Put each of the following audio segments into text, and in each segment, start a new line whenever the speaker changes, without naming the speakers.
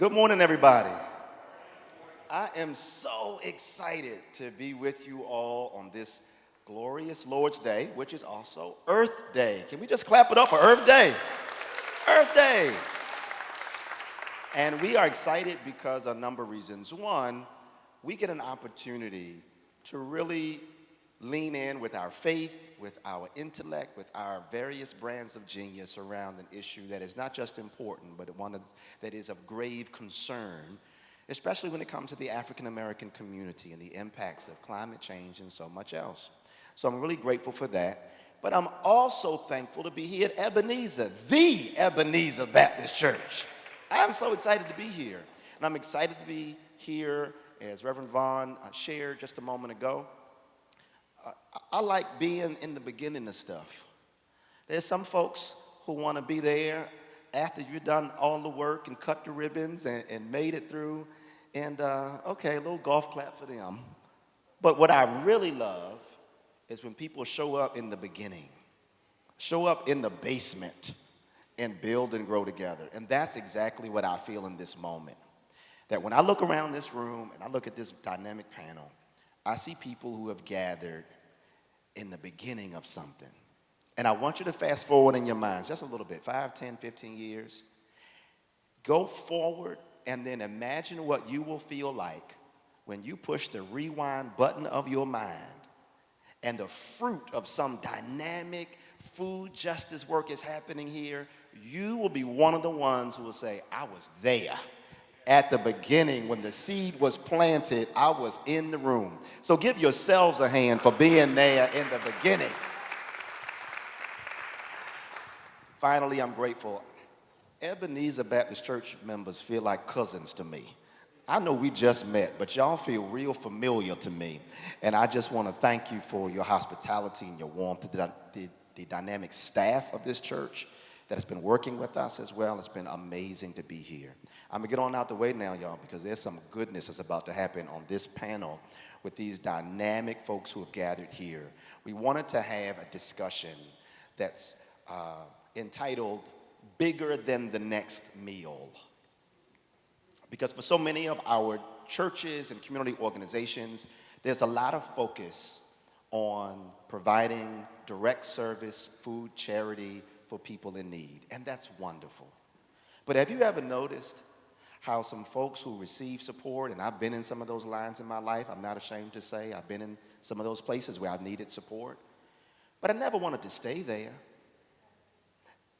Good morning, everybody. I am so excited to be with you all on this glorious Lord's Day, which is also Earth Day. Can we just clap it up for Earth Day? Earth Day. And we are excited because of a number of reasons. One, we get an opportunity to really lean in with our faith, with our intellect, with our various brands of genius around an issue that is not just important, but one that is of grave concern, especially when it comes to the African American community and the impacts of climate change and so much else. So I'm really grateful for that. But I'm also thankful to be here at Ebenezer, the Ebenezer Baptist Church. I'm so excited to be here. And I'm excited to be here, as Reverend Vaughn shared just a moment ago. I like being in the beginning of stuff. There's some folks who want to be there after you've done all the work and cut the ribbons and made it through. And okay, a little golf clap for them. But what I really love is when people show up in the beginning, show up in the basement and build and grow together. And that's exactly what I feel in this moment. That when I look around this room and I look at this dynamic panel, I see people who have gathered in the beginning of something. And I want you to fast forward in your minds just a little bit, 5, 10, 15 years. Go forward and then imagine what you will feel like when you push the rewind button of your mind and the fruit of some dynamic food justice work is happening here. You will be one of the ones who will say, I was there. At the beginning, when the seed was planted, I was in the room. So give yourselves a hand for being there in the beginning. Finally, I'm grateful. Ebenezer Baptist Church members feel like cousins to me. I know we just met, but y'all feel real familiar to me. And I just want to thank you for your hospitality and your warmth. The dynamic staff of this church that has been working with us as well. It's been amazing to be here. I'm going to get on out the way now, y'all, because there's some goodness that's about to happen on this panel with these dynamic folks who have gathered here. We wanted to have a discussion that's entitled Bigger Than the Next Meal. Because for so many of our churches and community organizations, there's a lot of focus on providing direct service, food, charity for people in need, and that's wonderful. But have you ever noticed how some folks who receive support, and I've been in some of those lines in my life, I'm not ashamed to say, I've been in some of those places where I've needed support, but I never wanted to stay there.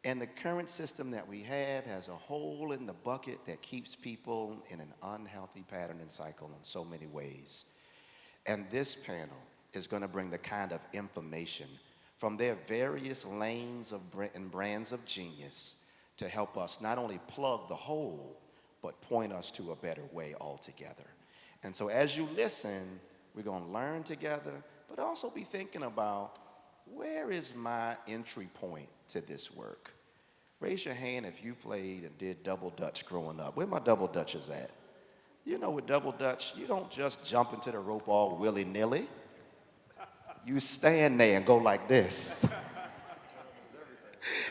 And the current system that we have has a hole in the bucket that keeps people in an unhealthy pattern and cycle in so many ways. And this panel is going to bring the kind of information from their various lanes and brands of genius to help us not only plug the hole, but point us to a better way altogether. And so as you listen, we're going to learn together, but also be thinking about, where is my entry point to this work? Raise your hand if you played and did double dutch growing up. Where my double dutchers at? You know, with double dutch, you don't just jump into the rope all willy-nilly. You stand there and go like this.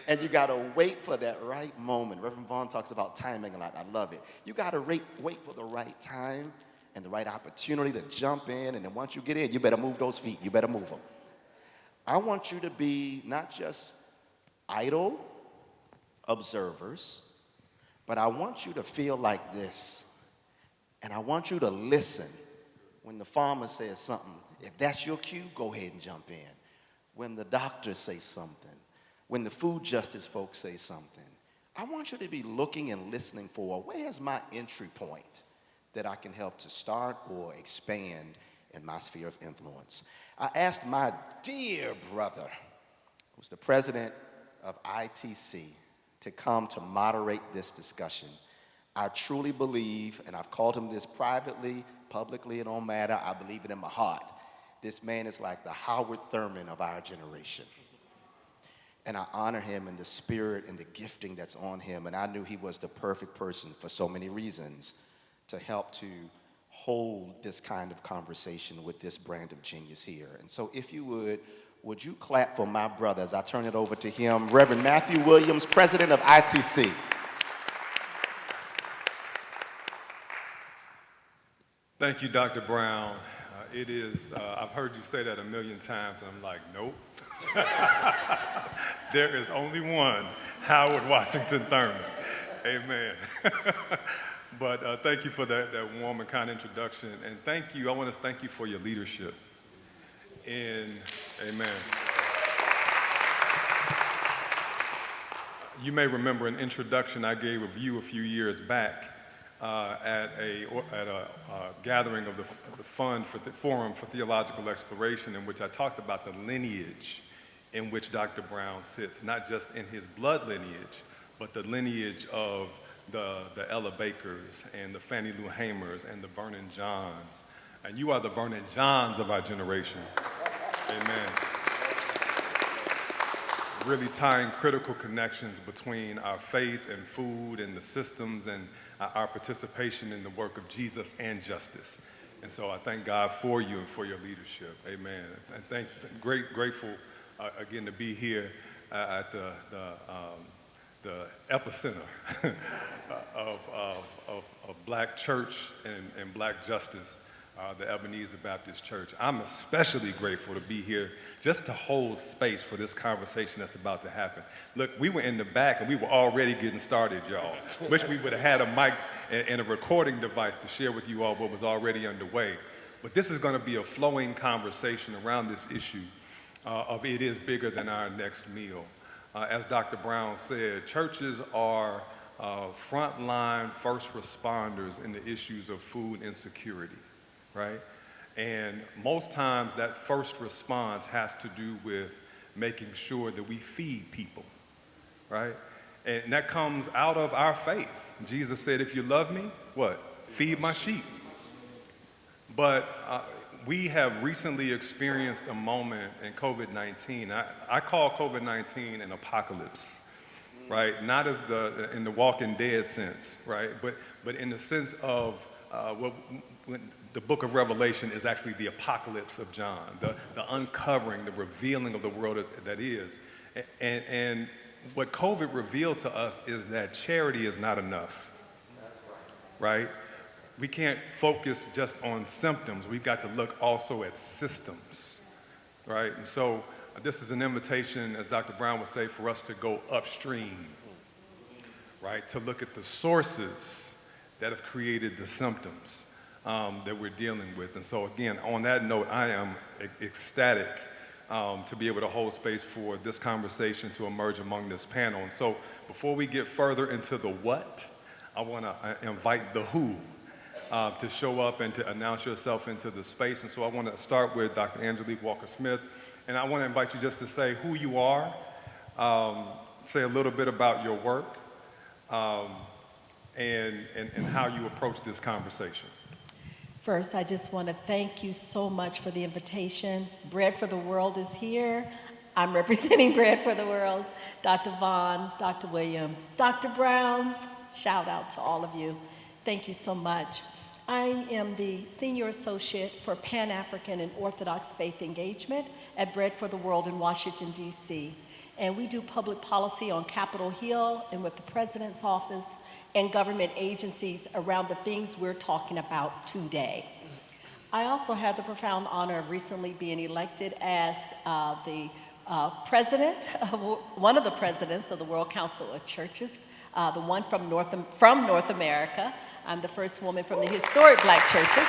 And you got to wait for that right moment. Reverend Vaughn talks about timing a lot. I love it. You got to wait for the right time and the right opportunity to jump in. And then once you get in, you better move those feet. You better move them. I want you to be not just idle observers, but I want you to feel like this. And I want you to listen when the farmer says something. If that's your cue, go ahead and jump in. When the doctor says something, when the food justice folks say something, I want you to be looking and listening for, where's my entry point that I can help to start or expand in my sphere of influence. I asked my dear brother, who's the president of ITC, to come to moderate this discussion. I truly believe, and I've called him this privately, publicly, it don't matter, I believe it in my heart. This man is like the Howard Thurman of our generation. And I honor him in the spirit and the gifting that's on him. And I knew he was the perfect person for so many reasons to help to hold this kind of conversation with this brand of genius here. And so if you would you clap for my brother as I turn it over to him, Reverend Matthew Williams, president of ITC.
Thank you, Dr. Brown. I've heard you say that a million times, and I'm like, nope. There is only one Howard Washington Thurman. Amen. But thank you for that warm and kind introduction. And I want to thank you for your leadership. Amen. You may remember an introduction I gave of you a few years back at a gathering of the Forum for Theological Exploration, in which I talked about the lineage in which Dr. Brown sits, not just in his blood lineage, but the lineage of the Ella Bakers and the Fannie Lou Hamers and the Vernon Johns. And you are the Vernon Johns of our generation. Amen. Really tying critical connections between our faith and food and the systems and our participation in the work of Jesus and justice. And so I thank God for you and for your leadership. Amen. And grateful again to be here at the epicenter of Black church and Black justice, the Ebenezer Baptist Church. I'm especially grateful to be here just to hold space for this conversation that's about to happen. Look, we were in the back and we were already getting started, y'all. Wish we would have had a mic and a recording device to share with you all what was already underway. But this is going to be a flowing conversation around this issue of it is bigger than our next meal. As Dr. Brown said, churches are frontline first responders in the issues of food insecurity, right? And most times that first response has to do with making sure that we feed people, right? And that comes out of our faith. Jesus said, if you love me, what? Feed my sheep. But we have recently experienced a moment in COVID-19. I call COVID-19 an apocalypse, right? Not as in the Walking Dead sense, right? But in the sense of when the book of Revelation is actually the apocalypse of John, the uncovering, the revealing of the world that is. And what COVID revealed to us is that charity is not enough. That's right. Right? We can't focus just on symptoms. We've got to look also at systems, right? And so this is an invitation, as Dr. Brown would say, for us to go upstream, right? To look at the sources that have created the symptoms that we're dealing with. And so again, on that note, I am ecstatic to be able to hold space for this conversation to emerge among this panel. And so before we get further into the what, I want to invite the who to show up and to announce yourself into the space. And so I want to start with Dr. Angelique Walker-Smith. And I want to invite you just to say who you are, say a little bit about your work, and how you approach this conversation.
First, I just want to thank you so much for the invitation. Bread for the World is here. I'm representing Bread for the World. Dr. Vaughn, Dr. Williams, Dr. Brown, shout out to all of you. Thank you so much. I am the Senior Associate for Pan-African and Orthodox Faith Engagement at Bread for the World in Washington, D.C. And we do public policy on Capitol Hill and with the President's Office and government agencies around the things we're talking about today. I also had the profound honor of recently being elected as the president, one of the presidents of the World Council of Churches, the one from North America. I'm the first woman from the historic Black churches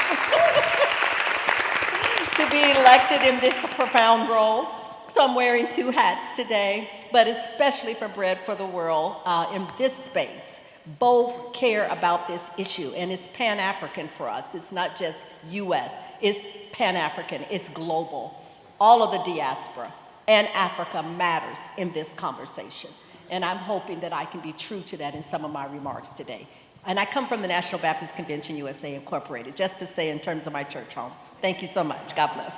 to be elected in this profound role. So I'm wearing two hats today, but especially for Bread for the World in this space. Both care about this issue, and it's Pan-African for us. It's not just U.S., it's Pan-African, it's global. All of the diaspora and Africa matters in this conversation. And I'm hoping that I can be true to that in some of my remarks today. And I come from the National Baptist Convention USA Incorporated, just to say in terms of my church home. Thank you so much. God bless.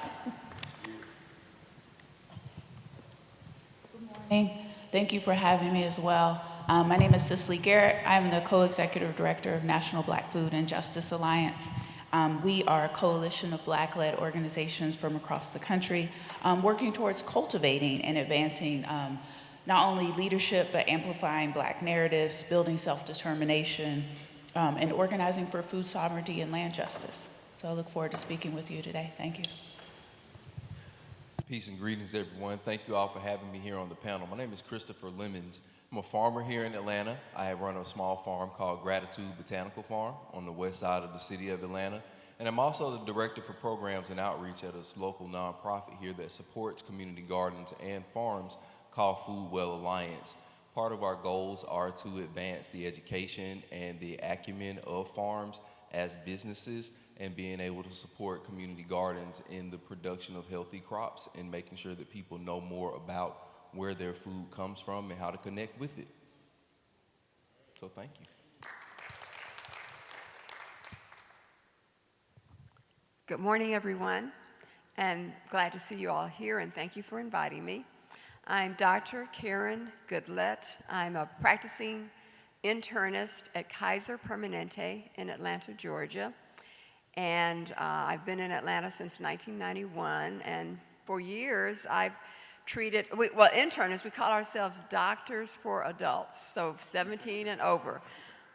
Good morning. Thank you for having me as well. My name is Cicely Garrett. I am the co-executive director of National Black Food and Justice Alliance. We are a coalition of Black-led organizations from across the country working towards cultivating and advancing not only leadership, but amplifying Black narratives, building self-determination, and organizing for food sovereignty and land justice. So I look forward to speaking with you today. Thank you.
Peace and greetings, everyone. Thank you all for having me here on the panel. My name is Christopher Lemons. I'm a farmer here in Atlanta. I run a small farm called Gratitude Botanical Farm on the west side of the city of Atlanta. And I'm also the director for programs and outreach at a local nonprofit here that supports community gardens and farms called Food Well Alliance. Part of our goals are to advance the education and the acumen of farms as businesses and being able to support community gardens in the production of healthy crops and making sure that people know more about where their food comes from and how to connect with it. So thank you.
Good morning, everyone, and glad to see you all here, and thank you for inviting me. I'm Dr. Karen Goodlett. I'm a practicing internist at Kaiser Permanente in Atlanta, Georgia. And I've been in Atlanta since 1991, and for years I've treated, internists, we call ourselves doctors for adults, so 17 and over.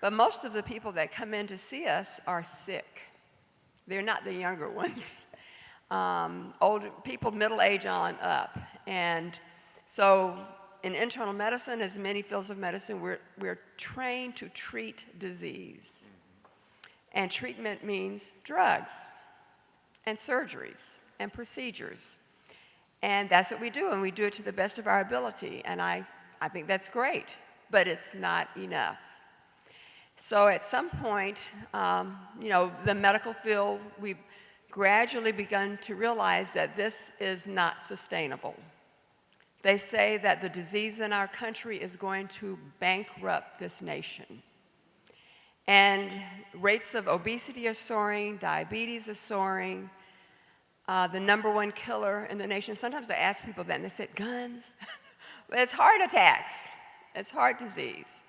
But most of the people that come in to see us are sick. They're not the younger ones. Older people, middle age on up. And so in internal medicine, as many fields of medicine, we're trained to treat disease. And treatment means drugs and surgeries and procedures. And that's what we do, and we do it to the best of our ability. And I think that's great, but it's not enough. So at some point, the medical field, we've gradually begun to realize that this is not sustainable. They say that the disease in our country is going to bankrupt this nation. And rates of obesity are soaring, diabetes is soaring. The number one killer in the nation, sometimes I ask people that and they said, guns? But it's heart attacks, it's heart disease.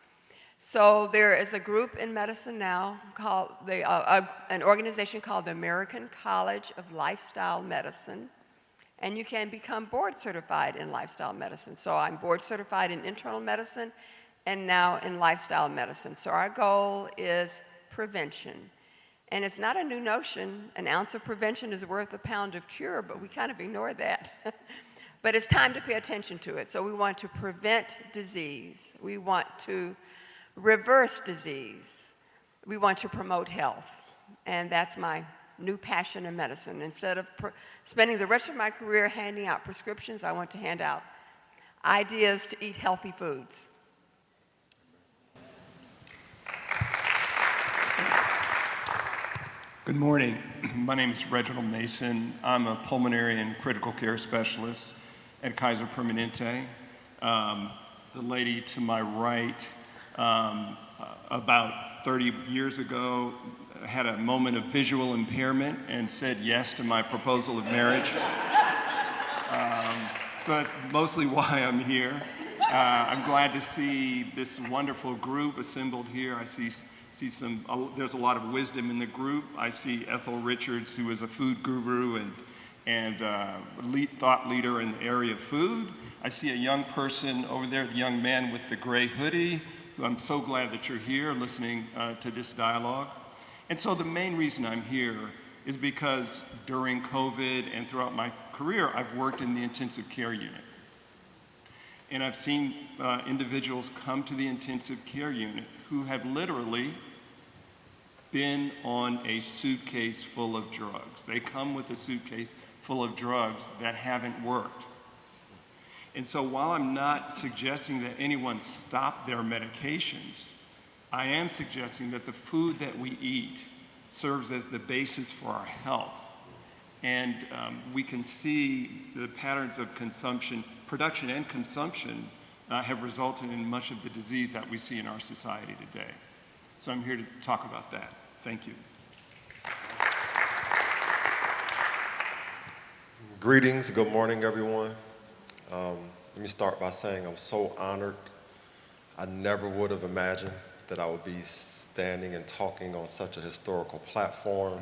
So there is a group in medicine now called, an organization called the American College of Lifestyle Medicine, and you can become board certified in lifestyle medicine. So I'm board certified in internal medicine and now in lifestyle medicine. So our goal is prevention. And it's not a new notion. An ounce of prevention is worth a pound of cure, but we kind of ignore that. But it's time to pay attention to it. So we want to prevent disease. We want to reverse disease. We want to promote health. And that's my new passion in medicine. Instead of spending the rest of my career handing out prescriptions, I want to hand out ideas to eat healthy foods.
Good morning. My name is Reginald Mason. I'm a pulmonary and critical care specialist at Kaiser Permanente. The lady to my right, about 30 years ago, had a moment of visual impairment and said yes to my proposal of marriage. So that's mostly why I'm here. I'm glad to see this wonderful group assembled here. I see there's a lot of wisdom in the group. I see Ethel Richards, who is a food guru and thought leader in the area of food. I see a young person over there, the young man with the gray hoodie, who I'm so glad that you're here listening to this dialogue. And so the main reason I'm here is because during COVID and throughout my career, I've worked in the intensive care unit. And I've seen individuals come to the intensive care unit who have literally been on a suitcase full of drugs. They come with a suitcase full of drugs that haven't worked. And so while I'm not suggesting that anyone stop their medications, I am suggesting that the food that we eat serves as the basis for our health. And we can see the patterns of consumption, production and consumption, have resulted in much of the disease that we see in our society today. So I'm here to talk about that. Thank you.
Greetings, good morning, everyone. Let me start by saying I'm so honored. I never would have imagined that I would be standing and talking on such a historical platform,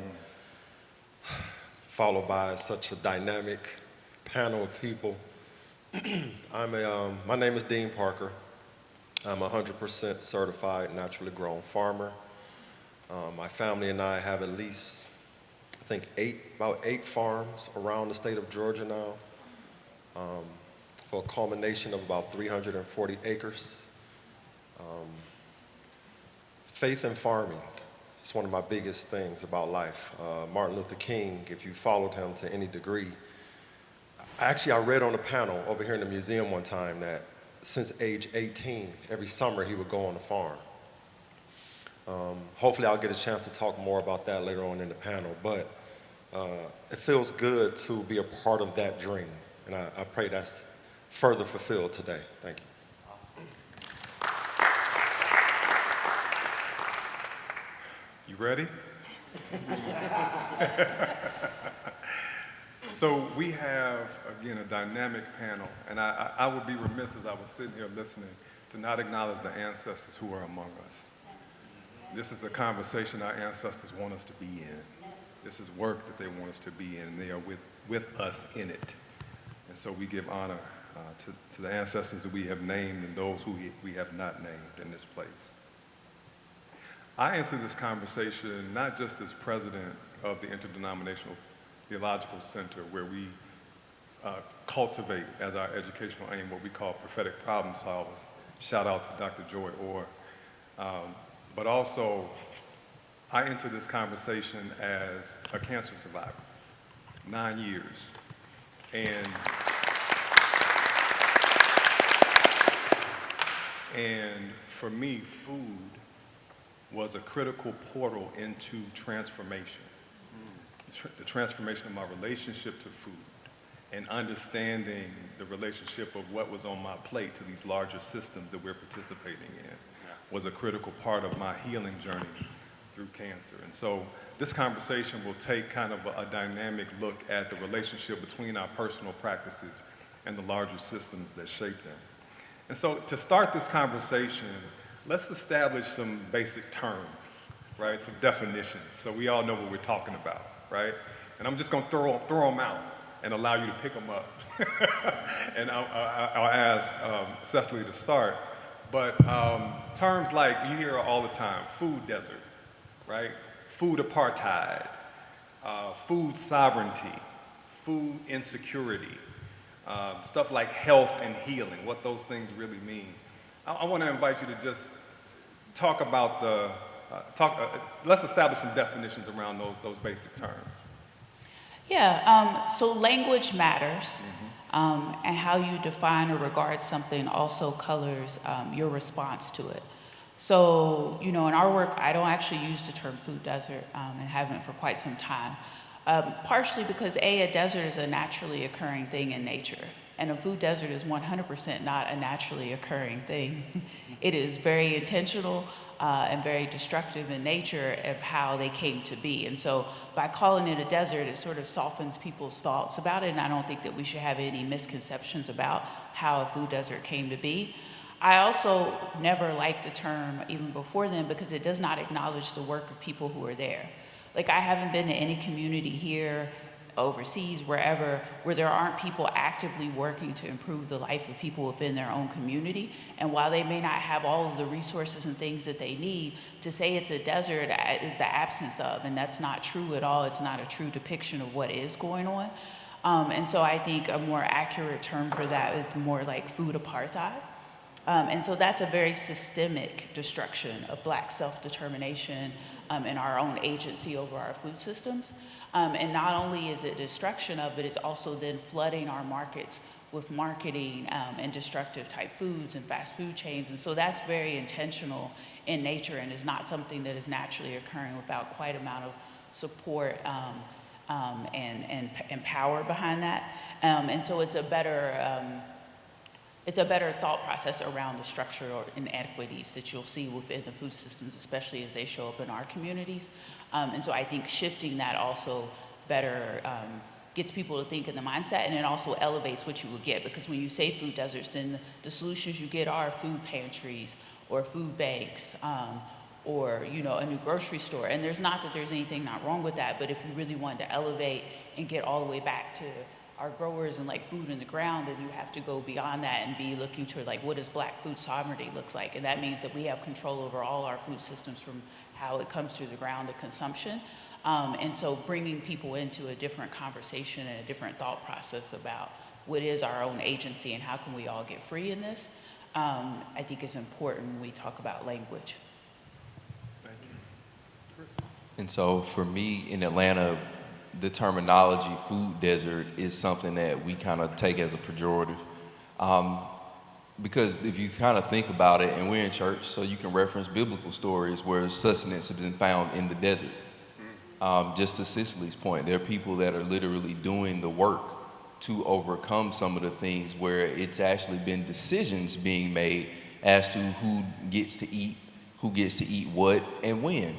followed by such a dynamic panel of people. My name is Dean Parker. I'm a 100% certified naturally grown farmer. My family and I have at least think about eight farms around the state of Georgia now, for a culmination of about 340 acres. Faith in farming is one of my biggest things about life. Martin Luther King, if you followed him to any degree, actually I read on a panel over here in the museum one time that since age 18, every summer he would go on the farm. Hopefully I'll get a chance to talk more about that later on in the panel, but it feels good to be a part of that dream, and I pray that's further fulfilled today. Thank you.
You ready? So we have, again, a dynamic panel, and I would be remiss as I was sitting here listening to not acknowledge the ancestors who are among us. This is a conversation our ancestors want us to be in. This is work that they want us to be in, and they are with us in it. And so we give honor to the ancestors that we have named and those who we have not named in this place. I enter this conversation not just as president of the Interdenominational Theological Center, where we cultivate as our educational aim what we call prophetic problem solvers. Shout out to Dr. Joy Orr. But also, I enter this conversation as a cancer survivor, 9 years. And for me, food was a critical portal into transformation. The transformation of my relationship to food and understanding the relationship of what was on my plate to these larger systems that we're participating in was a critical part of my healing journey through cancer. And so this conversation will take kind of a dynamic look at the relationship between our personal practices and the larger systems that shape them. And so to start this conversation, let's establish some basic terms, right? Some definitions, so we all know what we're talking about, right? And I'm just gonna throw them out and allow you to pick them up. And I'll ask Cicely to start. But terms like, you hear all the time, food desert, right? Food apartheid, food sovereignty, food insecurity, stuff like health and healing, what those things really mean. I want to invite you to just talk about let's establish some definitions around those basic terms.
Yeah, so language matters, and how you define or regard something also colors your response to it. So, in our work, I don't actually use the term food desert, and haven't for quite some time. Partially because a desert is a naturally occurring thing in nature, and a food desert is 100% not a naturally occurring thing. It is very intentional and very destructive in nature of how they came to be. And so by calling it a desert, it sort of softens people's thoughts about it, and I don't think that we should have any misconceptions about how a food desert came to be. I also never liked the term even before then because it does not acknowledge the work of people who are there. Like, I haven't been to any community here, overseas, wherever, where there aren't people actively working to improve the life of people within their own community. And while they may not have all of the resources and things that they need, to say it's a desert is the absence of, and that's not true at all. It's not a true depiction of what is going on. And so I think a more accurate term for that is more like food apartheid. And so that's a very systemic destruction of Black self-determination and our own agency over our food systems. And not only is it destruction of it, it's also then flooding our markets with marketing and destructive type foods and fast food chains. And so that's very intentional in nature and is not something that is naturally occurring without quite an amount of support and power behind that. And so it's a better thought process around the structural inequities that you'll see within the food systems, especially as they show up in our communities. And so I think shifting that also better gets people to think in the mindset, and it also elevates what you will get, because when you say food deserts, then the solutions you get are food pantries or food banks or a new grocery store. And there's not that there's anything not wrong with that, but if you really wanted to elevate and get all the way back to our growers and like food in the ground, then you have to go beyond that and be looking to like, what does Black food sovereignty looks like? And that means that we have control over all our food systems from how it comes through the ground to consumption. And so bringing people into a different conversation and a different thought process about what is our own agency and how can we all get free in this, I think is important when we talk about language.
Thank you.
And so for me in Atlanta, the terminology food desert is something that we kind of take as a pejorative. Because if you kind of think about it, and we're in church, so you can reference biblical stories where sustenance has been found in the desert. Just to Cicely's point, there are people that are literally doing the work to overcome some of the things where it's actually been decisions being made as to who gets to eat what, and when.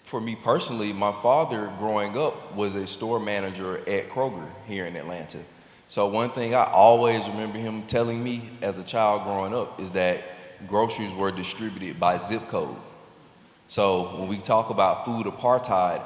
For me personally, my father growing up was a store manager at Kroger here in Atlanta. So one thing I always remember him telling me as a child growing up is that groceries were distributed by zip code. So when we talk about food apartheid,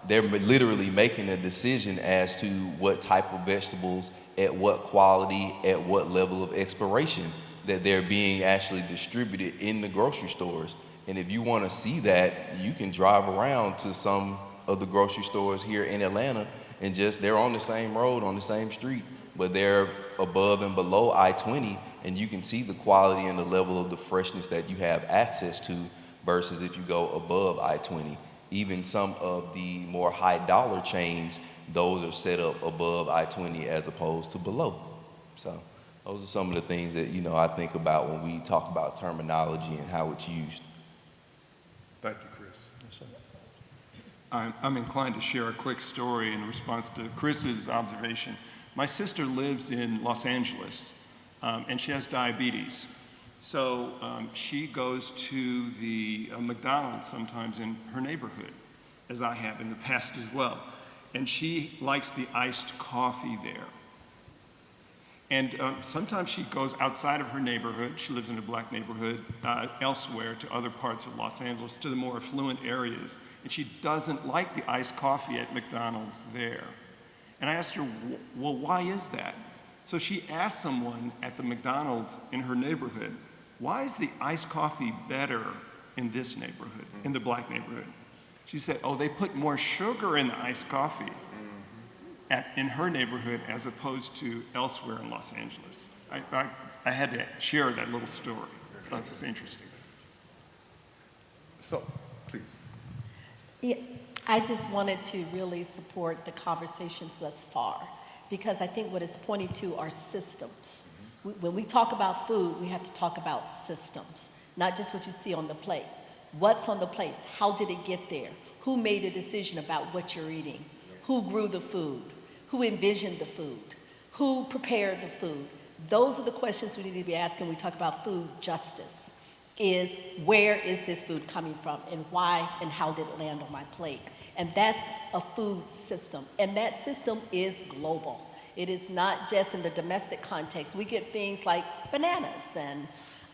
they're literally making a decision as to what type of vegetables, at what quality, at what level of expiration that they're being actually distributed in the grocery stores. And if you want to see that, you can drive around to some of the grocery stores here in Atlanta and they're on the same road, on the same street, but they're above and below I-20, and you can see the quality and the level of the freshness that you have access to versus if you go above I-20. Even some of the more high dollar chains, those are set up above I-20 as opposed to below. So those are some of the things that, I think about when we talk about terminology and how it's used.
Thank you, Chris.
Yes, sir.
I'm inclined to share a quick story in response to Chris's observation. My sister lives in Los Angeles, and she has diabetes. So she goes to the McDonald's sometimes in her neighborhood, as I have in the past as well. And she likes the iced coffee there. And sometimes she goes outside of her neighborhood, she lives in a black neighborhood, elsewhere to other parts of Los Angeles, to the more affluent areas. And she doesn't like the iced coffee at McDonald's there. And I asked her, well, why is that? So she asked someone at the McDonald's in her neighborhood, why is the iced coffee better in this neighborhood, in the black neighborhood? She said, oh, they put more sugar in the iced coffee in her neighborhood as opposed to elsewhere in Los Angeles. I had to share that little story. I thought it was interesting.
So, please.
Yeah, I just wanted to really support the conversations thus far, because I think what it's pointing to are systems. When we talk about food, we have to talk about systems, not just what you see on the plate. What's on the plate? How did it get there? Who made a decision about what you're eating? Who grew the food? Who envisioned the food? Who prepared the food? Those are the questions we need to be asking when we talk about food justice. Is where is this food coming from, and why and how did it land on my plate? And that's a food system, and that system is global. It is not just in the domestic context. We get things like bananas and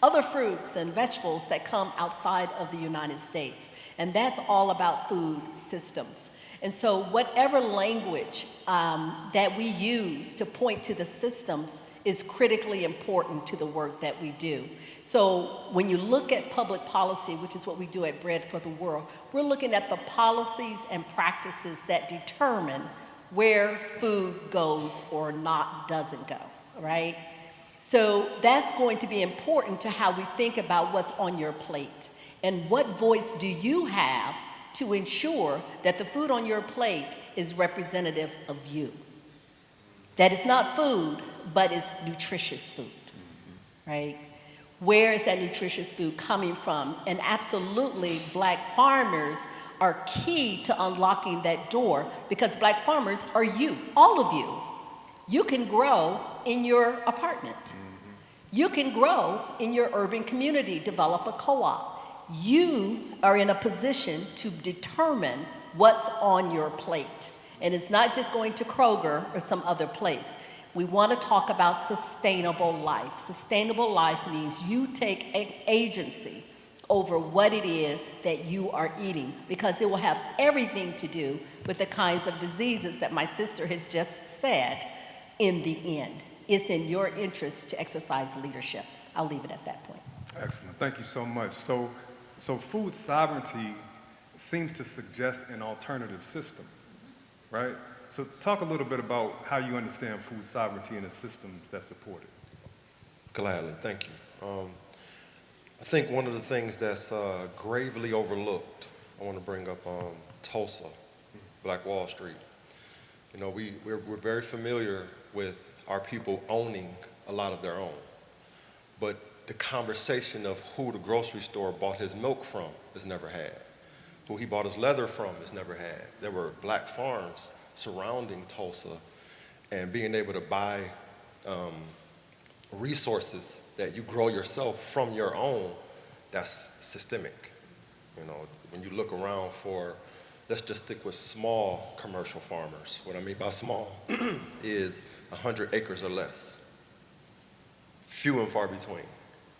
other fruits and vegetables that come outside of the United States, and that's all about food systems. And so whatever language that we use to point to the systems is critically important to the work that we do. So when you look at public policy, which is what we do at Bread for the World, we're looking at the policies and practices that determine where food goes or doesn't go, right? So that's going to be important to how we think about what's on your plate and what voice do you have to ensure that the food on your plate is representative of you. That it's not food, but it's nutritious food, right? Where is that nutritious food coming from? And absolutely, Black farmers are key to unlocking that door, because Black farmers are you, all of you. You can grow in your apartment. You can grow in your urban community, develop a co-op. You are in a position to determine what's on your plate. And it's not just going to Kroger or some other place. We want to talk about sustainable life. Sustainable life means you take agency over what it is that you are eating, because it will have everything to do with the kinds of diseases that my sister has just said in the end. It's in your interest to exercise leadership. I'll leave it at that point.
Excellent. Thank you so much. So food sovereignty seems to suggest an alternative system, right? So talk a little bit about how you understand food sovereignty and the systems that support it.
Gladly, thank you. I think one of the things that's gravely overlooked, I want to bring up Tulsa, Black Wall Street. You know, we're very familiar with our people owning a lot of their own, but the conversation of who the grocery store bought his milk from is never had. Who he bought his leather from is never had. There were black farms surrounding Tulsa, and being able to buy resources that you grow yourself from your own, that's systemic. You know, when you look around for, let's just stick with small commercial farmers. What I mean by small is 100 acres or less. Few and far between.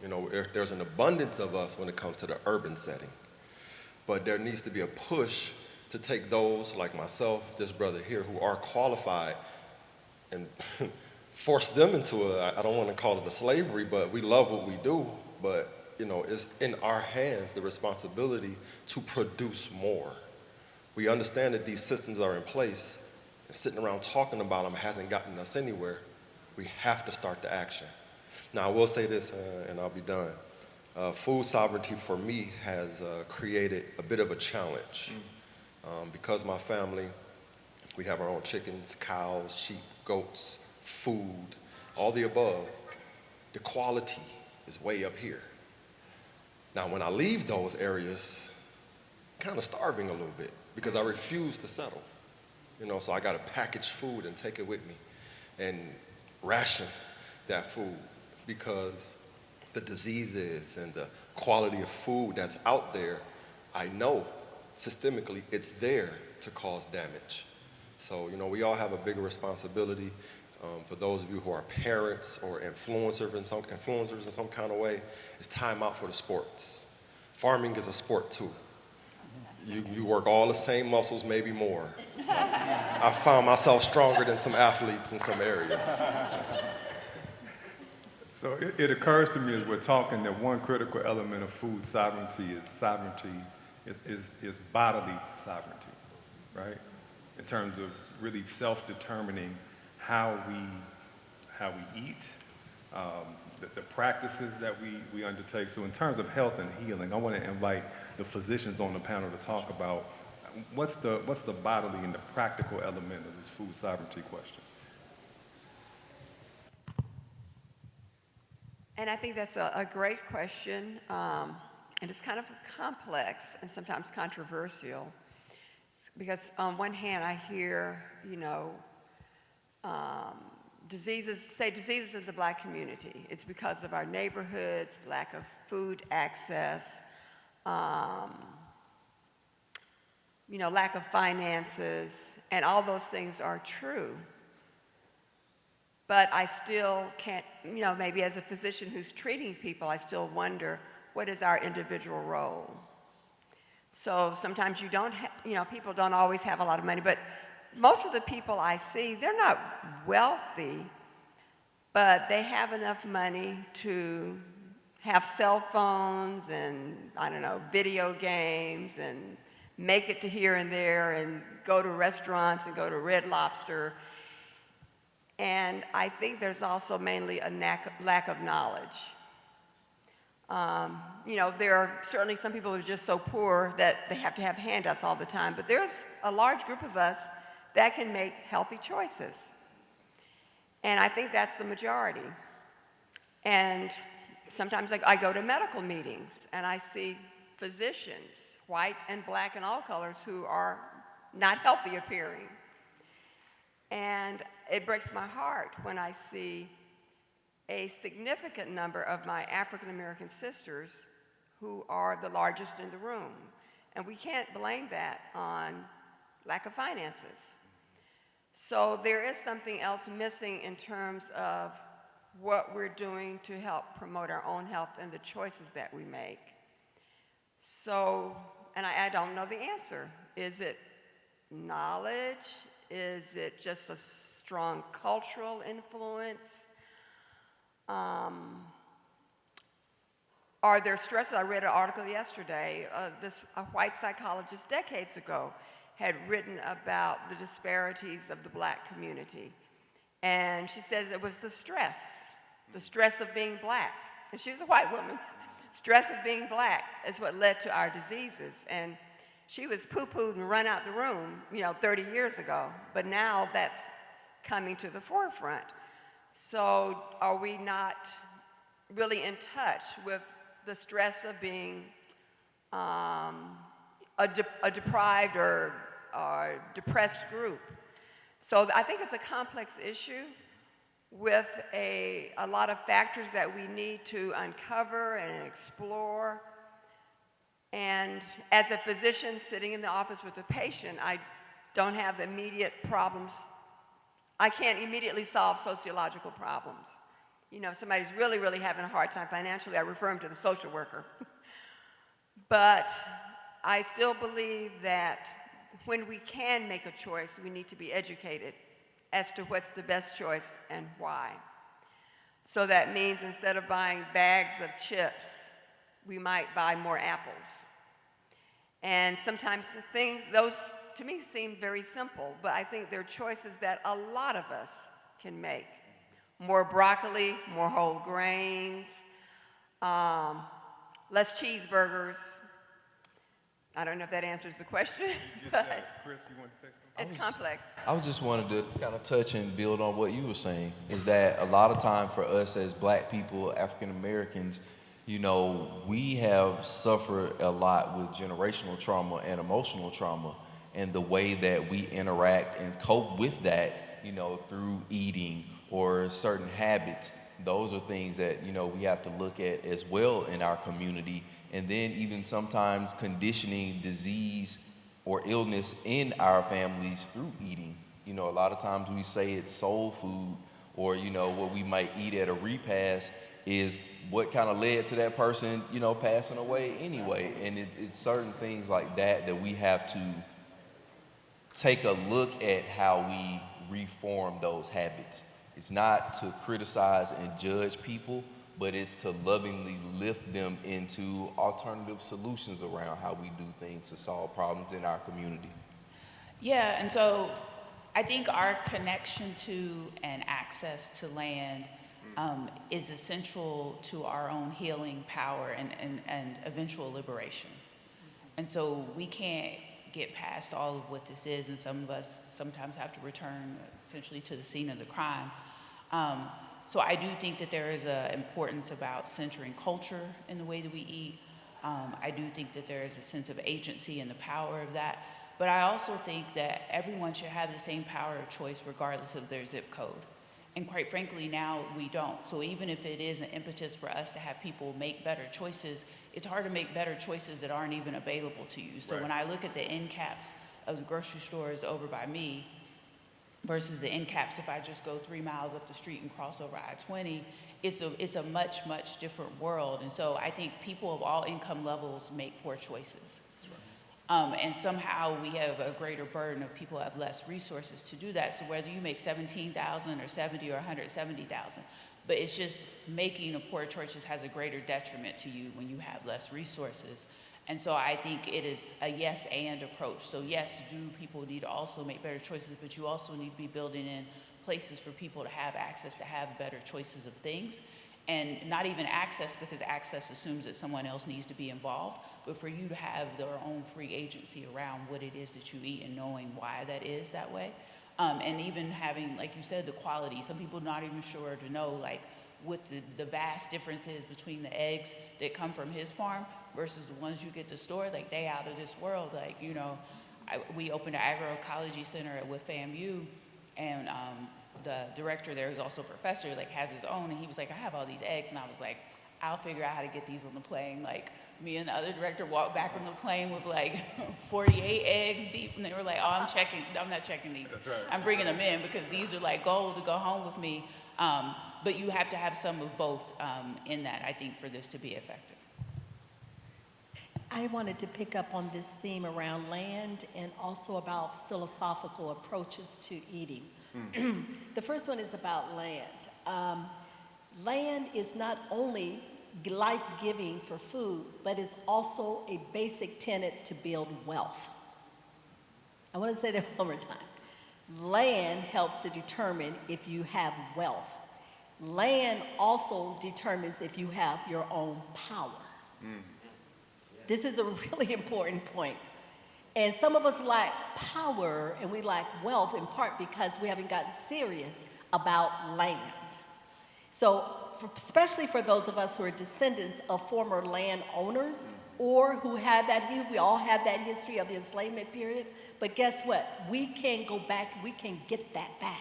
You know, there's an abundance of us when it comes to the urban setting. But there needs to be a push to take those like myself, this brother here, who are qualified, and force them into I don't want to call it a slavery, but we love what we do, but you know, it's in our hands the responsibility to produce more. We understand that these systems are in place, and sitting around talking about them hasn't gotten us anywhere. We have to start the action. Now, I will say this, and I'll be done. Food sovereignty for me has created a bit of a challenge. Because my family, we have our own chickens, cows, sheep, goats, food, all the above, the quality is way up here. Now, when I leave those areas, I'm kind of starving a little bit because I refuse to settle. You know, so I got to package food and take it with me and ration that food because the diseases and the quality of food that's out there, I know systemically it's there to cause damage. So, you know, we all have a bigger responsibility. For those of you who are parents or influencers in some kind of way, it's time out for the sports. Farming is a sport too. You work all the same muscles, maybe more. I found myself stronger than some athletes in some areas.
So it occurs to me as we're talking that one critical element of food sovereignty is bodily sovereignty, right? In terms of really self-determining how we eat, the practices that we undertake. So in terms of health and healing, I want to invite the physicians on the panel to talk about what's the bodily and the practical element of this food sovereignty question.
And I think that's a great question, and it's kind of complex and sometimes controversial, because on one hand I hear, you know, diseases in the Black community. It's because of our neighborhoods, lack of food access, you know, lack of finances, and all those things are true. But I still can't, you know, maybe as a physician who's treating people, I still wonder, what is our individual role? So sometimes you don't, you know, people don't always have a lot of money, but most of the people I see, they're not wealthy, but they have enough money to have cell phones and, I don't know, video games and make it to here and there and go to restaurants and go to Red Lobster. And I think there's also mainly a lack of knowledge. You know, there are certainly some people who are just so poor that they have to have handouts all the time, but there's a large group of us that can make healthy choices. And I think that's the majority. And sometimes I go to medical meetings and I see physicians, white and black and all colors, who are not healthy appearing. And it breaks my heart when I see a significant number of my African American sisters who are the largest in the room. And we can't blame that on lack of finances. So there is something else missing in terms of what we're doing to help promote our own health and the choices that we make. So, and I don't know the answer. Is it knowledge? Is it just a strong cultural influence? are there stresses? I read an article yesterday. A white psychologist decades ago had written about the disparities of the black community. And she says it was the stress of being black. And she was a white woman. Stress of being black is what led to our diseases. And she was poo-pooed and run out the room, 30 years ago. But now that's coming to the forefront. So are we not really in touch with the stress of being a deprived or depressed group? So I think it's a complex issue with a lot of factors that we need to uncover and explore. And as a physician sitting in the office with a patient, I don't have immediate problems. I can't immediately solve sociological problems. If somebody's really, really having a hard time financially, I refer them to the social worker. But I still believe that when we can make a choice, we need to be educated as to what's the best choice and why. So that means instead of buying bags of chips, we might buy more apples. And sometimes those to me seem very simple, but I think they're choices that a lot of us can make. More broccoli, more whole grains, less cheeseburgers. I don't know if that answers the question, but
Chris, you want to say something?
it's complex.
I was just wanted to kind of touch and build on what you were saying, is that a lot of time for us as black people, African Americans, we have suffered a lot with generational trauma and emotional trauma, and the way that we interact and cope with that, through eating or certain habits. Those are things that, we have to look at as well in our community. And then even sometimes conditioning disease or illness in our families through eating. A lot of times we say it's soul food, or, what we might eat at a repast is what kind of led to that person, passing away anyway. And it's certain things like that we have to take a look at how we reform those habits. It's not to criticize and judge people, but it's to lovingly lift them into alternative solutions around how we do things to solve problems in our community.
Yeah, and so I think our connection to and access to land is essential to our own healing power and eventual liberation. And so we can't get past all of what this is, and some of us sometimes have to return essentially to the scene of the crime. So I do think that there is an importance about centering culture in the way that we eat. I do think that there is a sense of agency and the power of that. But I also think that everyone should have the same power of choice regardless of their zip code. And quite frankly, now we don't. So even if it is an impetus for us to have people make better choices, it's hard to make better choices that aren't even available to you. So when I look at the end caps of the grocery stores over by me versus the end caps if I just go 3 miles up the street and cross over I-20, it's a much, much different world. And so I think people of all income levels make poor choices. And somehow we have a greater burden of people who have less resources to do that. So whether you make $17,000 or $70,000 or $170,000, but it's just making a poor choices has a greater detriment to you when you have less resources. And so I think it is a yes and approach. So yes, do people need to also make better choices, but you also need to be building in places for people to have access to have better choices of things. And not even access, because access assumes that someone else needs to be involved, but for you to have their own free agency around what it is that you eat and knowing why that is that way. And even having, like you said, the quality. Some people not even sure to know like what the vast difference is between the eggs that come from his farm versus the ones you get to store. Like they out of this world. Like, we opened an agroecology center with FAMU, and the director there, who's also a professor, like has his own, and he was like, I have all these eggs, and I was like, I'll figure out how to get these on the plane. Like me and the other director walked back on the plane with like 48 eggs deep, and they were like, I'm not checking these.
That's right.
I'm bringing them in because these are like gold to go home with me. But you have to have some of both in that, I think, for this to be effective.
I wanted to pick up on this theme around land and also about philosophical approaches to eating. The first one is about land. Land is not only life-giving for food, but is also a basic tenet to build wealth. I want to say that one more time. Land helps to determine if you have wealth. Land also determines if you have your own power. This is a really important point. And some of us lack power and we lack wealth in part because we haven't gotten serious about land. So, especially for those of us who are descendants of former landowners or who have that, we all have that history of the enslavement period. But guess what? We can go back, we can get that back.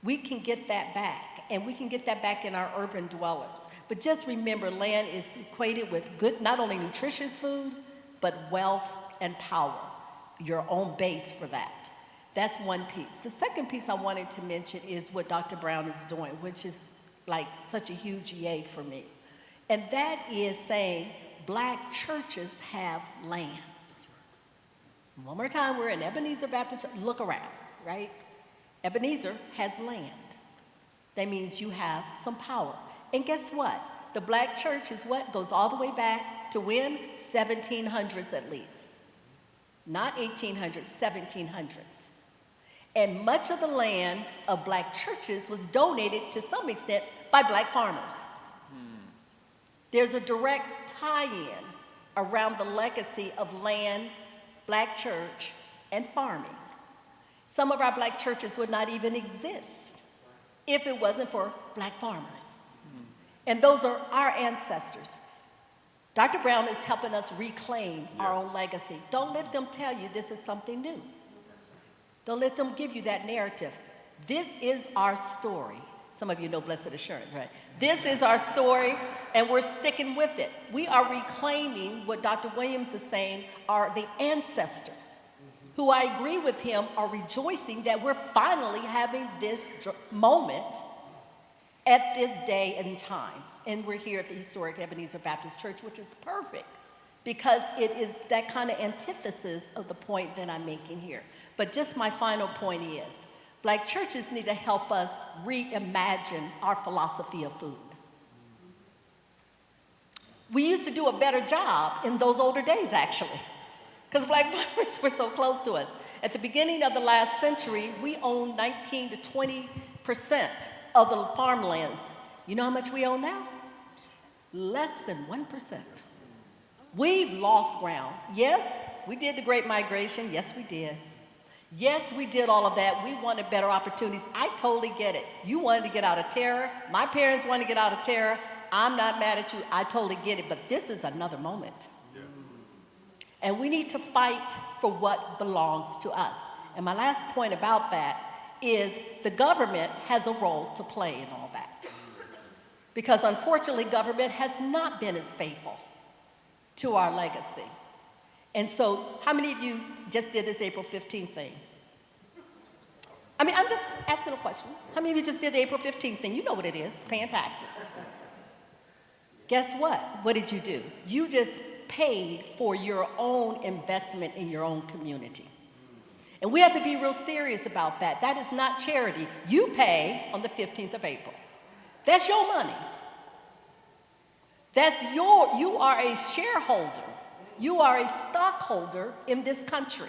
We can get that back, and we can get that back in our urban dwellers. But just remember, land is equated with good, not only nutritious food, but wealth and power, your own base for that. That's one piece. The second piece I wanted to mention is what Dr. Brown is doing, which is like such a huge yay for me. And that is saying Black churches have land. That's right. One more time, we're in Ebenezer Baptist Church. Look around, right? Ebenezer has land. That means you have some power. And guess what? The Black church is what? Goes all the way back to when? 1700s at least. Not 1800s, 1700s. And much of the land of Black churches was donated to some extent by Black farmers. There's a direct tie-in around the legacy of land, Black church, and farming. Some of our Black churches would not even exist if it wasn't for Black farmers. And those are our ancestors. Dr. Brown is helping us reclaim our own legacy. Don't let them tell you this is something new. Don't let them give you that narrative. This is our story. Some of you know Blessed Assurance, right? This is our story, and we're sticking with it. We are reclaiming what Dr. Williams is saying are the ancestors, who I agree with him are rejoicing that we're finally having this moment at this day and time. And we're here at the historic Ebenezer Baptist Church, which is perfect because it is that kind of antithesis of the point that I'm making here. But just my final point is, Black churches need to help us reimagine our philosophy of food. We used to do a better job in those older days, actually, because Black farmers were so close to us. At the beginning of the last century, we owned 19 to 20% of the farmlands. You know how much we own now? Less than 1%. We've lost ground. Yes, we did the Great Migration. Yes, we did. Yes, we did all of that. We wanted better opportunities. I totally get it. You wanted to get out of terror. My parents wanted to get out of terror. I'm not mad at you. I totally get it. But this is another moment. Yeah. And we need to fight for what belongs to us. And my last point about that is the government has a role to play in all that. Because unfortunately, government has not been as faithful to our legacy. And so, how many of you just did this April 15th thing? I mean, I'm just asking a question. How many of you just did the April 15th thing? You know what it is, paying taxes. Guess what? What did you do? You just paid for your own investment in your own community. And we have to be real serious about that. That is not charity. You pay on the 15th of April. That's your money. You are a shareholder. You are a stockholder in this country.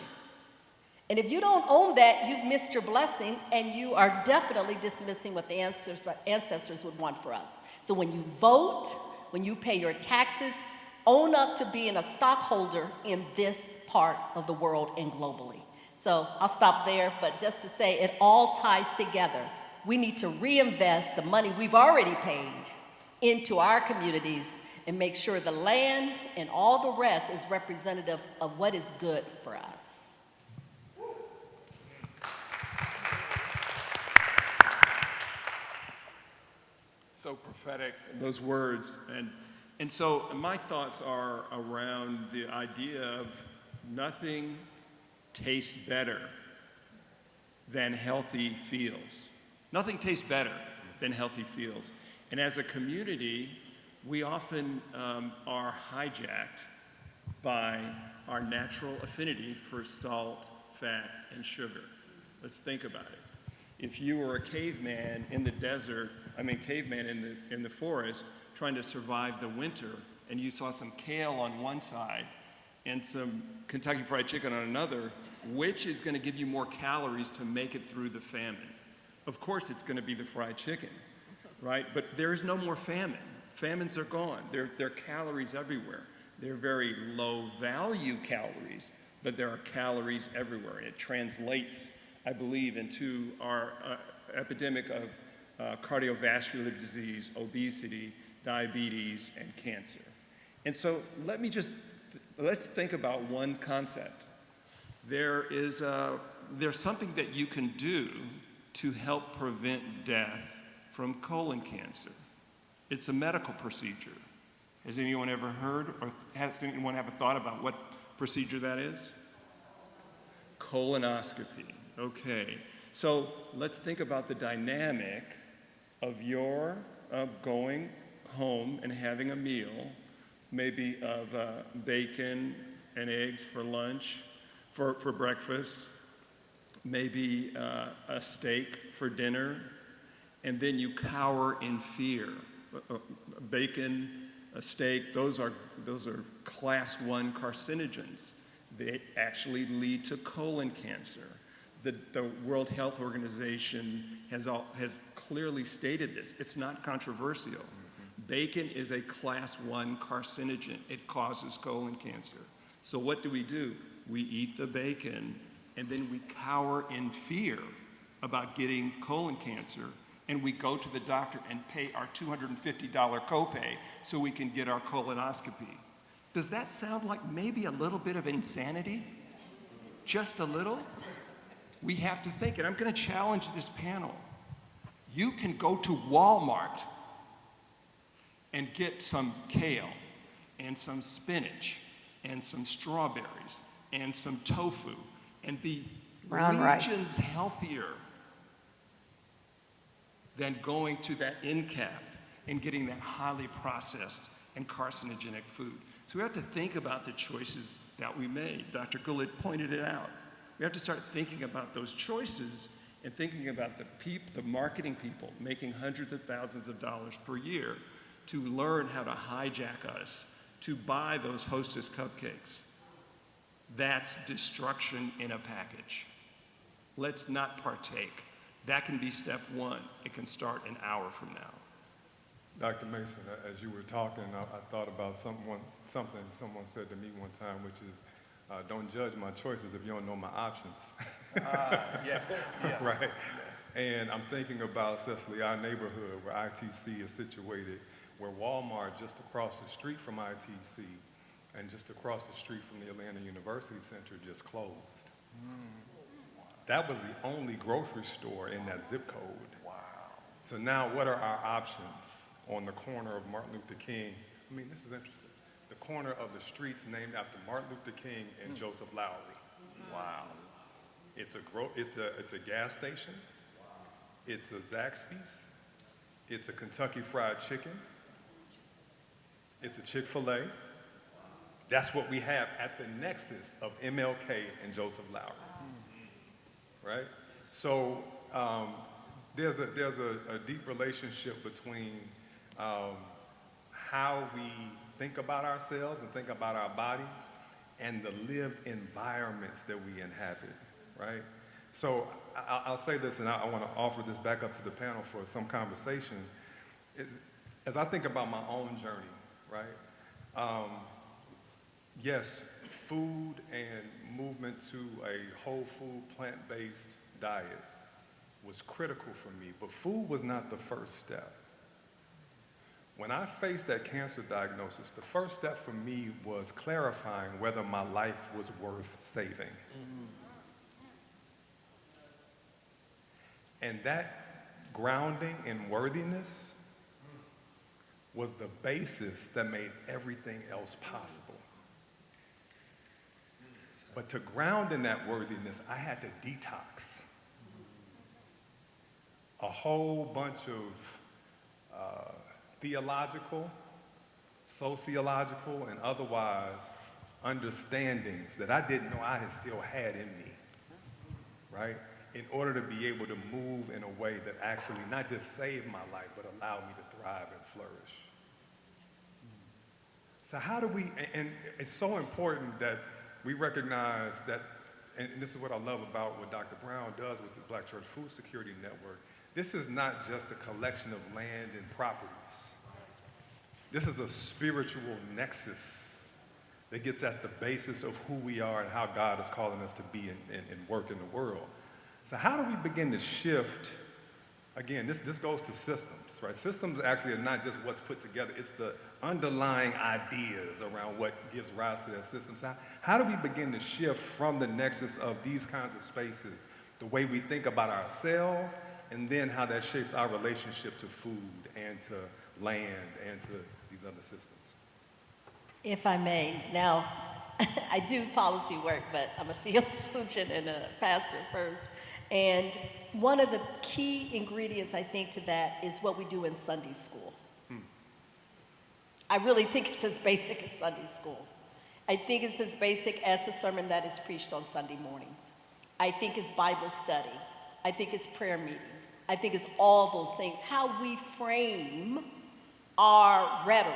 And if you don't own that, you've missed your blessing, and you are definitely dismissing what the ancestors would want for us. So when you vote, when you pay your taxes, own up to being a stockholder in this part of the world and globally. So I'll stop there, but just to say it all ties together. We need to reinvest the money we've already paid into our communities and make sure the land and all the rest is representative of what is good for us.
So prophetic, those words. And so my thoughts are around the idea of nothing tastes better than healthy fields. Nothing tastes better than healthy fields. And as a community, we often are hijacked by our natural affinity for salt, fat, and sugar. Let's think about it. If you were a caveman in the desert, caveman in the forest, trying to survive the winter, and you saw some kale on one side and some Kentucky Fried Chicken on another, which is going to give you more calories to make it through the famine? Of course, it's going to be the fried chicken, right? But there is no more famine. Famines are gone. There are calories everywhere. They're very low value calories, but there are calories everywhere. It translates, I believe, into our epidemic of cardiovascular disease, obesity, diabetes, and cancer. And so let's think about one concept. There's something that you can do to help prevent death from colon cancer. It's a medical procedure. Has anyone ever heard, or has anyone ever thought about what procedure that is? Colonoscopy. Okay. So let's think about the dynamic of your going home and having a meal, maybe of bacon and eggs for lunch, for breakfast, maybe a steak for dinner, and then you cower in fear. Bacon, a steak, those are class 1 carcinogens. They actually lead to colon cancer. The World Health Organization has clearly stated this. It's not controversial. Bacon is a class 1 carcinogen. It causes colon cancer. So what do? We eat the bacon, and then we cower in fear about getting colon cancer, and we go to the doctor and pay our $250 copay so we can get our colonoscopy. Does that sound like maybe a little bit of insanity? Just a little? We have to think, and I'm going to challenge this panel. You can go to Walmart and get some kale and some spinach and some strawberries and some tofu and be regions healthier than going to that end cap and getting that highly processed and carcinogenic food. So we have to think about the choices that we made. Dr. Goodlett pointed it out. We have to start thinking about those choices and thinking about the marketing people making hundreds of thousands of dollars per year to learn how to hijack us to buy those Hostess cupcakes. That's destruction in a package. Let's not partake. That can be step 1. It can start an hour from now.
Dr. Mason, as you were talking, I thought about something someone said to me one time, which is, don't judge my choices if you don't know my options.
Yes.
Right? And I'm thinking about, Cicely, our neighborhood where ITC is situated, where Walmart just across the street from ITC and just across the street from the Atlanta University Center just closed. That was the only grocery store in that zip code. Wow. So now what are our options on the corner of Martin Luther King? I mean, this is interesting. The corner of the streets named after Martin Luther King and Joseph Lowry. Wow. It's a gas station. It's a Zaxby's. It's a Kentucky Fried Chicken. It's a Chick-fil-A. That's what we have at the nexus of MLK and Joseph Lowry. Right? So there's a deep relationship between how we think about ourselves and think about our bodies and the lived environments that we inhabit, right? So I'll say this, and I want to offer this back up to the panel for some conversation. As I think about my own journey, right? Yes, food and movement to a whole food, plant-based diet was critical for me, but food was not the first step. When I faced that cancer diagnosis, the first step for me was clarifying whether my life was worth saving. And that grounding in worthiness was the basis that made everything else possible. But to ground in that worthiness, I had to detox a whole bunch of theological, sociological, and otherwise understandings that I didn't know I had still had in me, right? In order to be able to move in a way that actually not just saved my life, but allowed me to thrive and flourish. So how do we, and it's so important that we recognize that, and this is what I love about what Dr. Brown does with the Black Church Food Security Network. This is not just a collection of land and properties. This is a spiritual nexus that gets at the basis of who we are and how God is calling us to be and work in the world. So how do we begin to shift? Again, this goes to systems, right? Systems actually are not just what's put together, it's the underlying ideas around what gives rise to that system. So how do we begin to shift from the nexus of these kinds of spaces, the way we think about ourselves, and then how that shapes our relationship to food and to land and to these other systems?
If I may, now, I do policy work, but I'm a theologian and a pastor first. And one of the key ingredients, I think, to that is what we do in Sunday school. I really think it's as basic as Sunday school. I think it's as basic as the sermon that is preached on Sunday mornings. I think it's Bible study. I think it's prayer meeting. I think it's all those things. How we frame our rhetoric.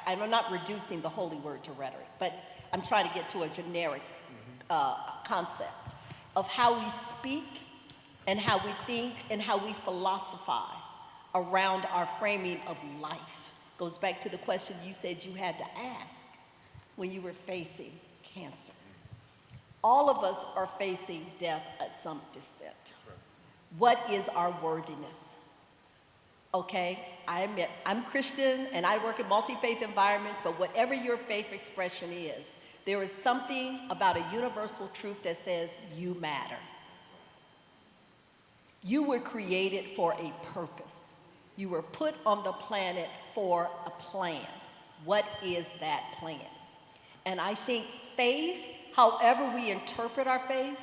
I'm not reducing the holy word to rhetoric, but I'm trying to get to a generic concept of how we speak and how we think and how we philosophize around our framing of life. Goes back to the question you said you had to ask when you were facing cancer. All of us are facing death at some extent. What is our worthiness? Okay, I admit, I'm Christian and I work in multi-faith environments, but whatever your faith expression is, there is something about a universal truth that says you matter. You were created for a purpose. You were put on the planet for a plan. What is that plan? And I think faith, however we interpret our faith,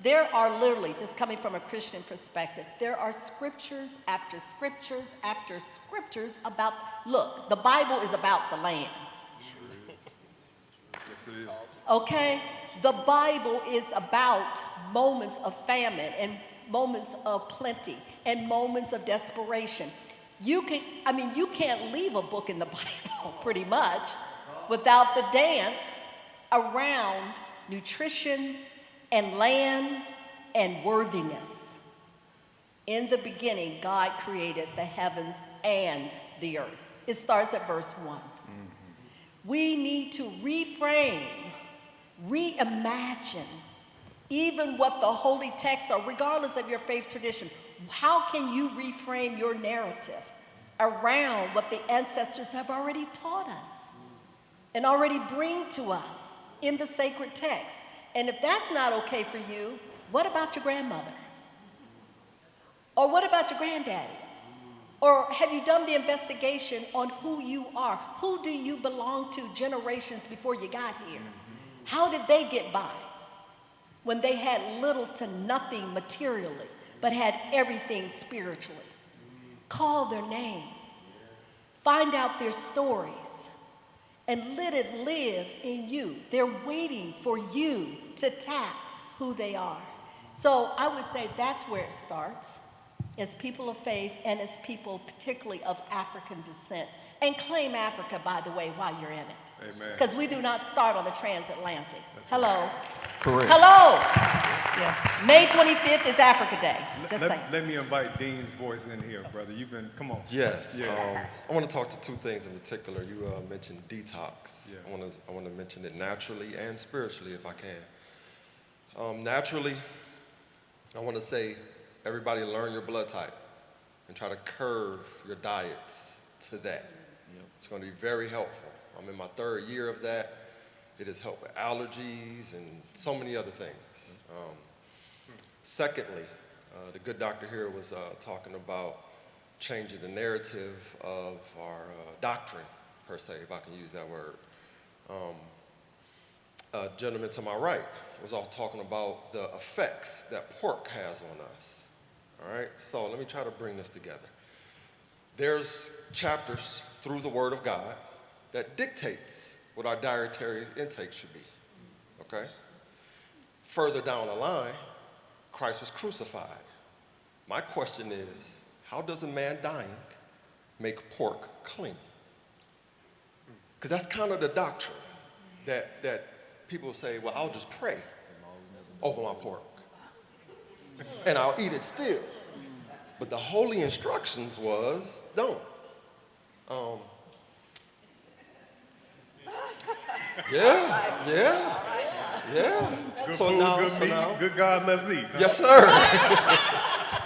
there are literally, just coming from a Christian perspective, there are scriptures after scriptures after scriptures about, look, the Bible is about the land.
Yes, it is.
Okay? The Bible is about moments of famine and moments of plenty and moments of desperation. You can't leave a book in the Bible pretty much without the dance around nutrition and land and worthiness. In the beginning, God created the heavens and the earth. It starts at verse 1. We need to reframe, reimagine, even what the holy texts are, regardless of your faith tradition. How can you reframe your narrative around what the ancestors have already taught us and already bring to us in the sacred text? And if that's not okay for you, what about your grandmother? Or what about your granddaddy? Or have you done the investigation on who you are? Who do you belong to generations before you got here? How did they get by when they had little to nothing materially, but had everything spiritually? Call their name. Find out their stories. And let it live in you. They're waiting for you to tap who they are. So I would say that's where it starts, as people of faith and as people particularly of African descent. And claim Africa, by the way, while you're in it.
Amen.
Because we do not start on the transatlantic.
That's
Hello.
right.
Correct.
Hello. Yeah. May 25th is Africa Day. Just saying.
Let me invite Dean's voice in here, brother. Come on.
Yes.
Yeah.
I want to talk to two things in particular. You mentioned detox.
Yeah.
I want to mention it naturally and spiritually if I can. Naturally, I want to say, everybody learn your blood type and try to curve your diets to that. It's going to be very helpful. I'm in my 3rd year of that. It has helped with allergies and so many other things. Secondly, the good doctor here was talking about changing the narrative of our doctrine, per se, if I can use that word. A gentleman to my right was all talking about the effects that pork has on us. All right, so let me try to bring this together. There's chapters through the Word of God that dictates what our dietary intake should be, okay? Further down the line, Christ was crucified. My question is, how does a man dying make pork clean? Because that's kind of the doctrine that people say, well, I'll just pray over my pork and I'll eat it still. But the holy instructions was, don't. Yeah.
Good
So
food,
now,
good
so
meat,
now,
good God, let's eat.
yes, sir.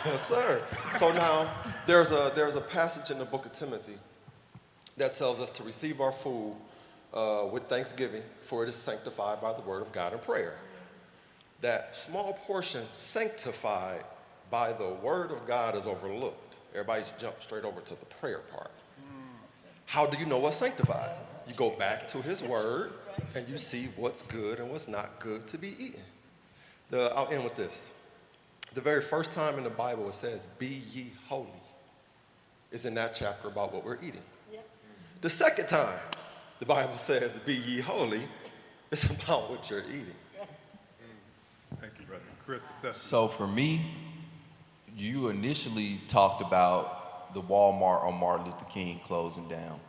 Yes, sir. So now, there's a passage in the book of Timothy that tells us to receive our food with thanksgiving, for it is sanctified by the word of God and prayer. That small portion, sanctified by the word of God, is overlooked. Everybody's jumped straight over to the prayer part. How do you know what's sanctified? You go back to his word and you see what's good and what's not good to be eaten. I'll end with this. The very first time in the Bible it says, be ye holy, is in that chapter about what we're eating. The second time the Bible says, be ye holy, it's about what you're eating.
Thank you, brother. Chris, Cicely.
So for me, you initially talked about the Walmart on Martin Luther King closing down.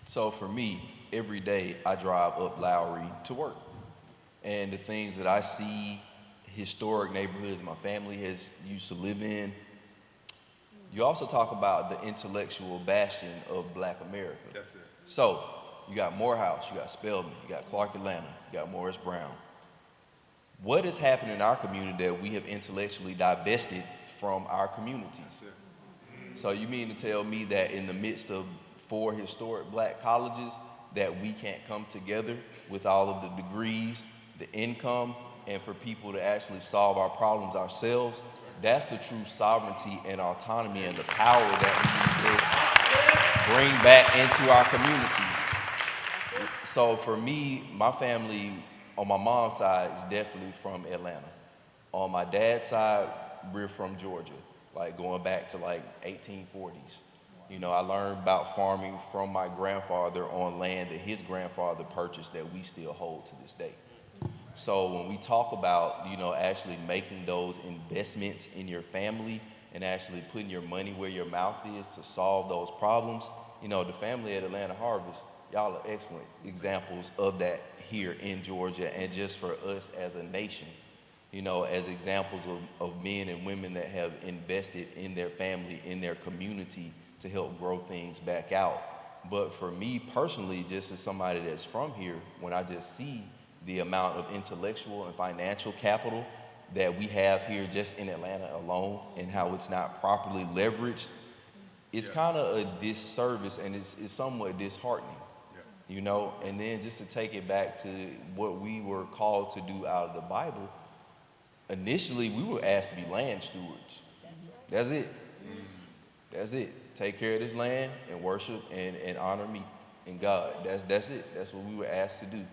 So for me, every day I drive up Lowry to work. And the things that I see, historic neighborhoods my family has used to live in. You also talk about the intellectual bastion of Black America.
That's it.
So you got Morehouse, you got Spelman, you got Clark Atlanta, you got Morris Brown. What has happened in our community that we have intellectually divested from our communities?
That's it.
So you mean to tell me that in the midst of 4 historic Black colleges that we can't come together with all of the degrees, the income, and for people to actually solve our problems ourselves? That's the true sovereignty and autonomy and the power that we need to bring back into our communities. So for me, my family on my mom's side is definitely from Atlanta. On my dad's side, we're from Georgia, like going back to like 1840s. You know, I learned about farming from my grandfather on land that his grandfather purchased that we still hold to this day. So when we talk about, you know, actually making those investments in your family and actually putting your money where your mouth is to solve those problems, you know, the family at Atlanta Harvest, y'all are excellent examples of that here in Georgia and just for us as a nation, you know, as examples of men and women that have invested in their family, in their community to help grow things back out. But for me personally, just as somebody that's from here, when I just see the amount of intellectual and financial capital that we have here just in Atlanta alone and how it's not properly leveraged, it's kind of a disservice and it's somewhat disheartening, you know? And then just to take it back to what we were called to do out of the Bible, initially we were asked to be land stewards. That's it. That's it. Take care of this land and worship and honor me and God. That's it. That's what we were asked to do.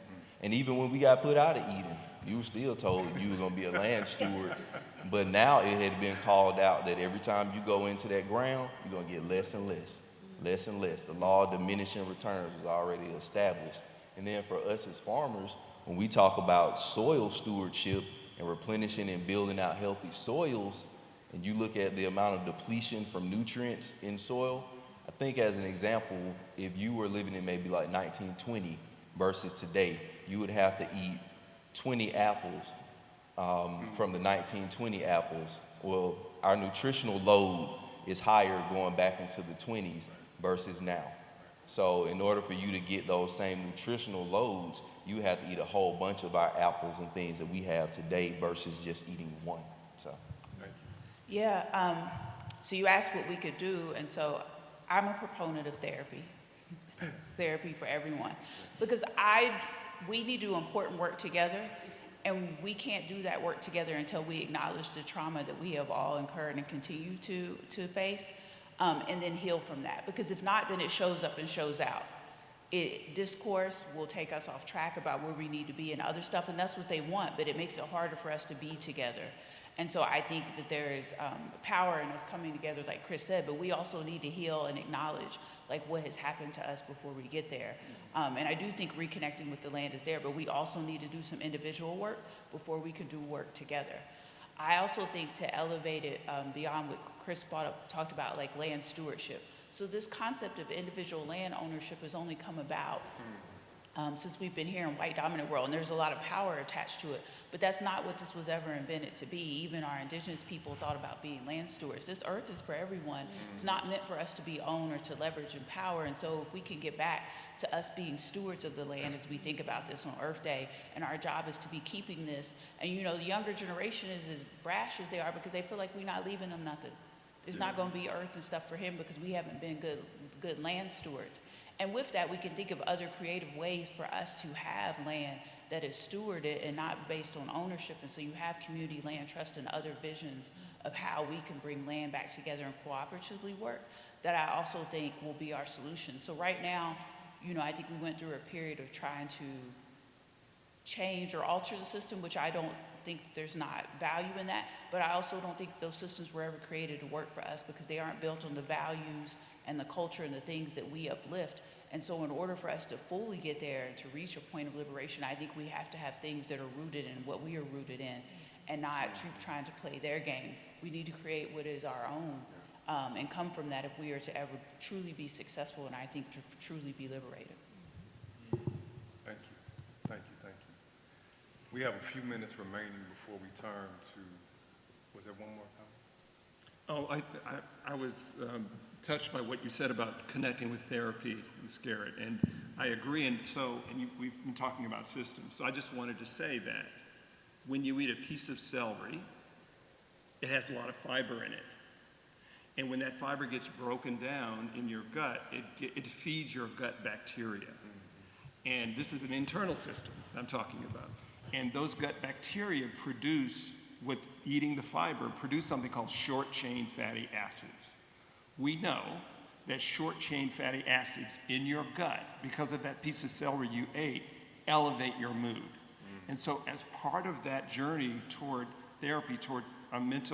And even when we got put out of Eden, you were still told you were going to be a land steward. But now it had been called out that every time you go into that ground, you're going to get less and less, less and less. The law of diminishing returns was already established. And then for us as farmers, when we talk about soil stewardship and replenishing and building out healthy soils, and you look at the amount of depletion from nutrients in soil, I think as an example, if you were living in maybe like 1920 versus today, you would have to eat 20 apples from the 1920 apples. Well, our nutritional load is higher going back into the 20s versus now. So in order for you to get those same nutritional loads, you have to eat a whole bunch of our apples and things that we have today versus just eating one. So.
Yeah, so you asked what we could do, and so I'm a proponent of therapy for everyone, because we need to do important work together, and we can't do that work together until we acknowledge the trauma that we have all incurred and continue to face, and then heal from that, because if not, then it shows up and shows out. Discourse will take us off track about where we need to be and other stuff, and that's what they want, but it makes it harder for us to be together. And so I think that there is power in us coming together, like Chris said, but we also need to heal and acknowledge like what has happened to us before we get there. And I do think reconnecting with the land is there, but we also need to do some individual work before we can do work together. I also think to elevate it beyond what Chris talked about, like land stewardship. So this concept of individual land ownership has only come about since we've been here in white dominant world, and there's a lot of power attached to it, but that's not what this was ever invented to be. Even our indigenous people thought about being land stewards. This earth is for everyone. It's not meant for us to be owned or to leverage in power, and so if we can get back to us being stewards of the land as we think about this on Earth Day, and our job is to be keeping this, and you know, the younger generation is as brash as they are because they feel like we're not leaving them nothing. There's not gonna be earth and stuff for him because we haven't been good land stewards. And with that, we can think of other creative ways for us to have land that is stewarded and not based on ownership. And so you have community land trust and other visions of how we can bring land back together and cooperatively work that I also think will be our solution. So right now, you know, I think we went through a period of trying to change or alter the system, which I don't think there's not value in that, but I also don't think those systems were ever created to work for us because they aren't built on the values and the culture and the things that we uplift. And so in order for us to fully get there and to reach a point of liberation, I think we have to have things that are rooted in what we are rooted in and not trying to play their game. We need to create what is our own and come from that if we are to ever truly be successful and I think to truly be liberated.
Thank you, thank you, thank you. We have a few minutes remaining before we turn to, was there one more comment?
Oh, I was touched by what you said about connecting with therapy, Ms. Garrett, and I agree. And we've been talking about systems. So I just wanted to say that when you eat a piece of celery, it has a lot of fiber in it. And when that fiber gets broken down in your gut, it feeds your gut bacteria. And this is an internal system I'm talking about. And those gut bacteria produce, with eating the fiber, produce something called short-chain fatty acids. We know that short-chain fatty acids in your gut, because of that piece of celery you ate, elevate your mood. And so as part of that journey toward therapy, toward a mental